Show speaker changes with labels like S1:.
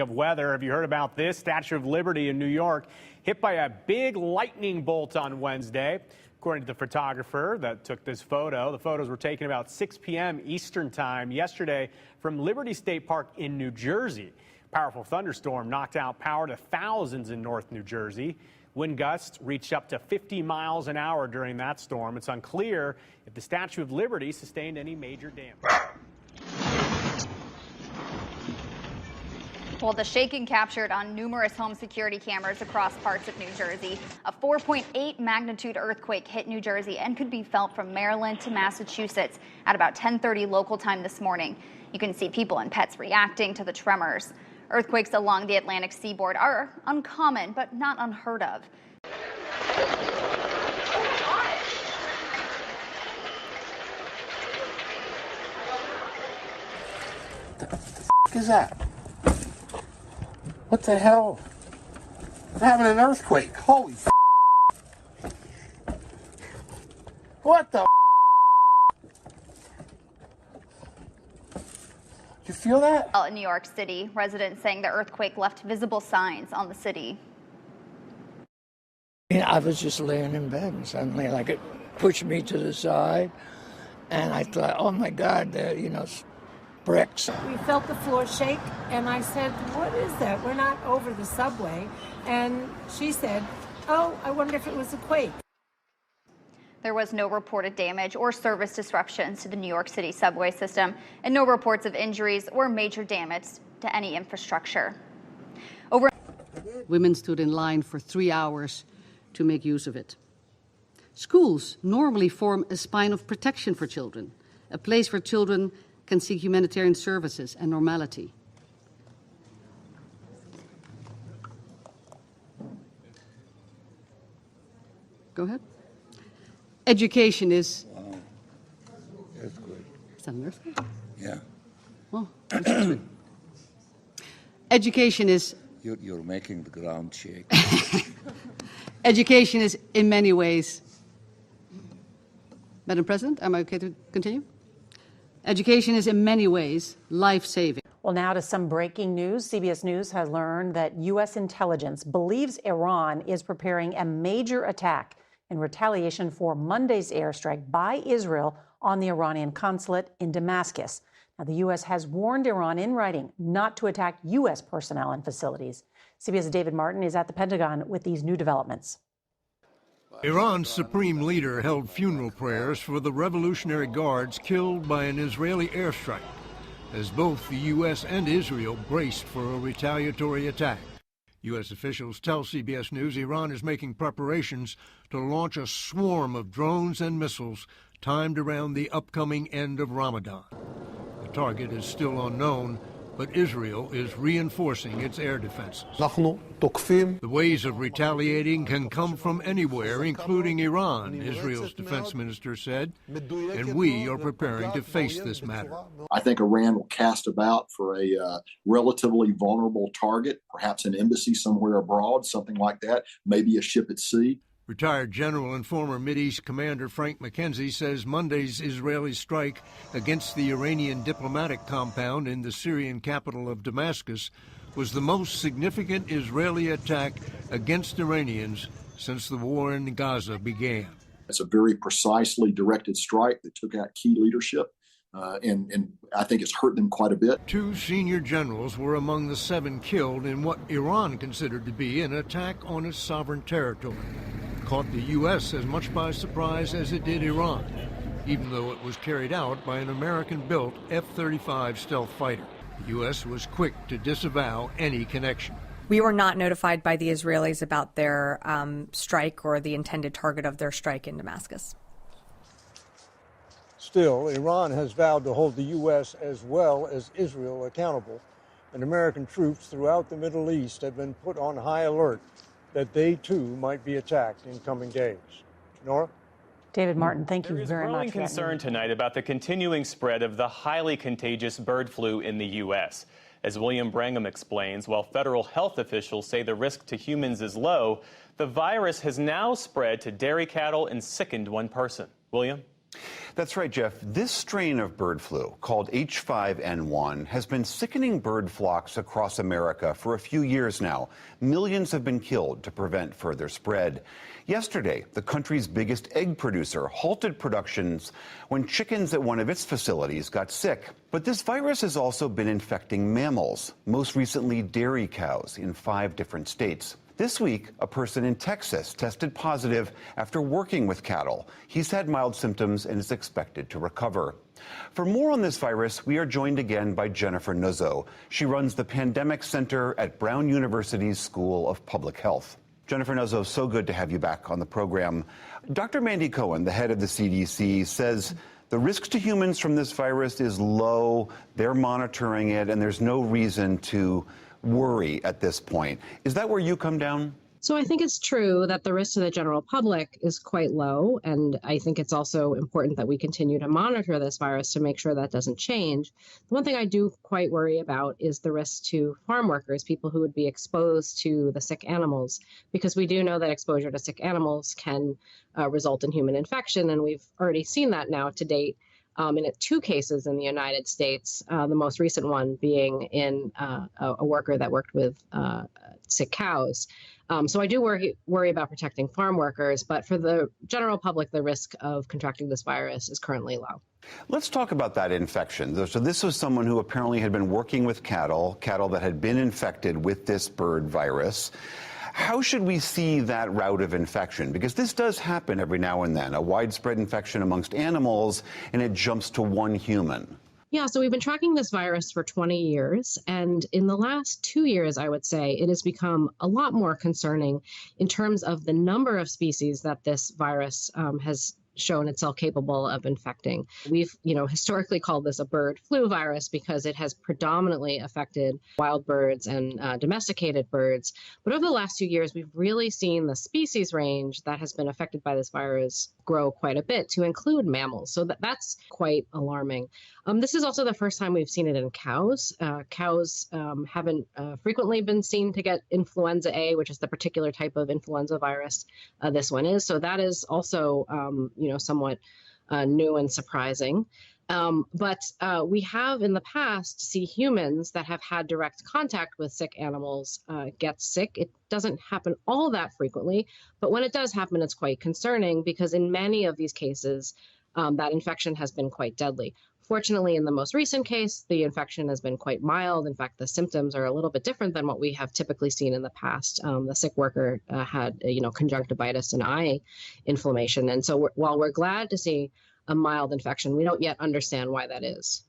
S1: of weather, have you heard about this? Statue of Liberty in New York hit by a big lightning bolt on Wednesday. According to the photographer that took this photo, the photos were taken about 6 p.m. Eastern time yesterday from Liberty State Park in New Jersey. Powerful thunderstorm knocked out power to thousands in North New Jersey. Wind gusts reached up to 50 miles an hour during that storm. It's unclear if the Statue of Liberty sustained any major damage.
S2: Well, the shaking captured on numerous home security cameras across parts of New Jersey. A 4.8 magnitude earthquake hit New Jersey and could be felt from Maryland to Massachusetts at about 10:30 local time this morning. You can see people and pets reacting to the tremors. Earthquakes along the Atlantic seaboard are uncommon, but not unheard of.
S3: What the f is that? What the hell? We're having an earthquake. Holy f. What the f? You feel that?
S2: In New York City, residents saying the earthquake left visible signs on the city.
S4: I was just laying in bed and suddenly like it pushed me to the side and I thought, oh my God, bricks.
S5: We felt the floor shake, and I said, what is that? We're not over the subway. And she said, oh, I wonder if it was a quake.
S2: There was no reported damage or service disruptions to the New York City subway system, and no reports of injuries or major damage to any infrastructure.
S6: Women stood in line for 3 hours to make use of it. Schools normally form a spine of protection for children, a place where children can seek humanitarian services and normality. Go ahead. Education is...
S3: Wow. That's good.
S6: Is that an earthquake?
S3: Yeah.
S6: Well, education is...
S3: You're making the ground shake.
S6: Education is in many ways... Madam President, am I okay to continue? Education is in many ways life-saving.
S7: Well, now to some breaking news. CBS News has learned that U.S. intelligence believes Iran is preparing a major attack in retaliation for Monday's airstrike by Israel on the Iranian consulate in Damascus. Now, the U.S. has warned Iran in writing not to attack U.S. personnel and facilities. CBS's David Martin is at the Pentagon with these new developments.
S8: Iran's supreme leader held funeral prayers for the Revolutionary Guards killed by an Israeli airstrike, as both the U.S. and Israel braced for a retaliatory attack. U.S. officials tell CBS News Iran is making preparations to launch a swarm of drones and missiles timed around the upcoming end of Ramadan. The target is still unknown, but Israel is reinforcing its air defenses. The ways of retaliating can come from anywhere, including Iran, Israel's defense minister said, and we are preparing to face this matter.
S9: I think Iran will cast about for a relatively vulnerable target, perhaps an embassy somewhere abroad, something like that, maybe a ship at sea.
S8: Retired General and former Mideast Commander Frank McKenzie says Monday's Israeli strike against the Iranian diplomatic compound in the Syrian capital of Damascus was the most significant Israeli attack against Iranians since the war in Gaza began.
S9: It's a very precisely directed strike that took out key leadership, and I think it's hurt them quite a bit.
S8: 2 senior generals were among the 7 killed in what Iran considered to be an attack on its sovereign territory. Caught the U.S. as much by surprise as it did Iran, even though it was carried out by an American-built F-35 stealth fighter. The U.S. was quick to disavow any connection.
S10: We were not notified by the Israelis about their strike or the intended target of their strike in Damascus.
S11: Still, Iran has vowed to hold the U.S. as well as Israel accountable, and American troops throughout the Middle East have been put on high alert that they, too, might be attacked in coming days. Nora?
S7: David Martin, thank you very much.
S12: There is growing concern tonight about the continuing spread of the highly contagious bird flu in the U.S. As William Brangham explains, while federal health officials say the risk to humans is low, the virus has now spread to dairy cattle and sickened one person. William?
S13: That's right, Jeff. This strain of bird flu, called H5N1, has been sickening bird flocks across America for a few years now. Millions have been killed to prevent further spread. Yesterday, the country's biggest egg producer halted productions when chickens at one of its facilities got sick. But this virus has also been infecting mammals, most recently dairy cows in 5 different states. This week, a person in Texas tested positive after working with cattle. He's had mild symptoms and is expected to recover. For more on this virus, we are joined again by Jennifer Nuzzo. She runs the Pandemic Center at Brown University's School of Public Health. Jennifer Nuzzo, so good to have you back on the program. Dr. Mandy Cohen, the head of the CDC, says the risk to humans from this virus is low. They're monitoring it, and there's no reason to worry at this point. Is that where you come down?
S14: So I think it's true that the risk to the general public is quite low. And I think it's also important that we continue to monitor this virus to make sure that doesn't change. The one thing I do quite worry about is the risk to farm workers, people who would be exposed to the sick animals, because we do know that exposure to sick animals can result in human infection. And we've already seen that now to date. In 2 cases in the United States, the most recent one being in a worker that worked with sick cows. So I do worry about protecting farm workers, but for the general public, the risk of contracting this virus is currently low.
S13: Let's talk about that infection. So this was someone who apparently had been working with cattle that had been infected with this bird virus. How should we see that route of infection? Because this does happen every now and then, a widespread infection amongst animals, and it jumps to one human.
S14: Yeah, so we've been tracking this virus for 20 years. And in the last 2 years, I would say, it has become a lot more concerning in terms of the number of species that this virus has shown itself capable of infecting. We've, historically called this a bird flu virus because it has predominantly affected wild birds and domesticated birds. But over the last 2 years, we've really seen the species range that has been affected by this virus grow quite a bit to include mammals. So that's quite alarming. This is also the first time we've seen it in cows. Cows haven't frequently been seen to get influenza A, which is the particular type of influenza virus this one is. So that is also, somewhat new and surprising. But we have in the past seen humans that have had direct contact with sick animals get sick. It doesn't happen all that frequently, but when it does happen, it's quite concerning because in many of these cases, that infection has been quite deadly. Fortunately, in the most recent case, the infection has been quite mild. In fact, the symptoms are a little bit different than what we have typically seen in the past. The sick worker had, conjunctivitis and eye inflammation. And so while we're glad to see a mild infection, we don't yet understand why that is.